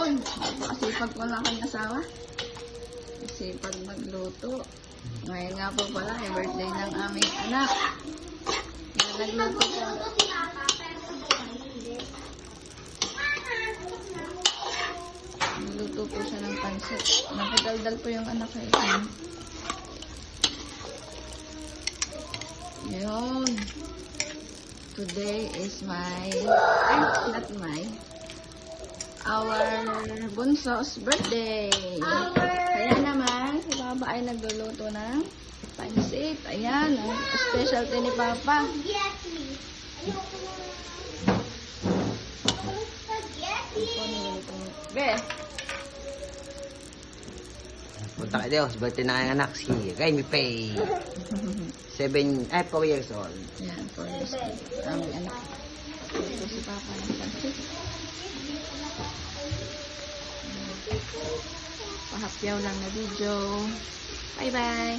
Yun. Napakasipag ko lang aking asawa. Sipag magluto. Ngayon nga po pala, birthday ng aming anak. Kaya nagluto po. Nagluto po siya ng pansit. Napadaldal po yung anak ko. Yun. Today is our bunso's birthday. Kaya naman, si Papa ay nagluluto ng pansit. Ayan, ang specialty ni Papa. Be. Punta ka Diyos, birthday na ang anak si Remy Pay. 4 years old. Ayan, for this aming anak. Ito si Papa ng pansit. Pahapyaw lang na video. Bye-bye.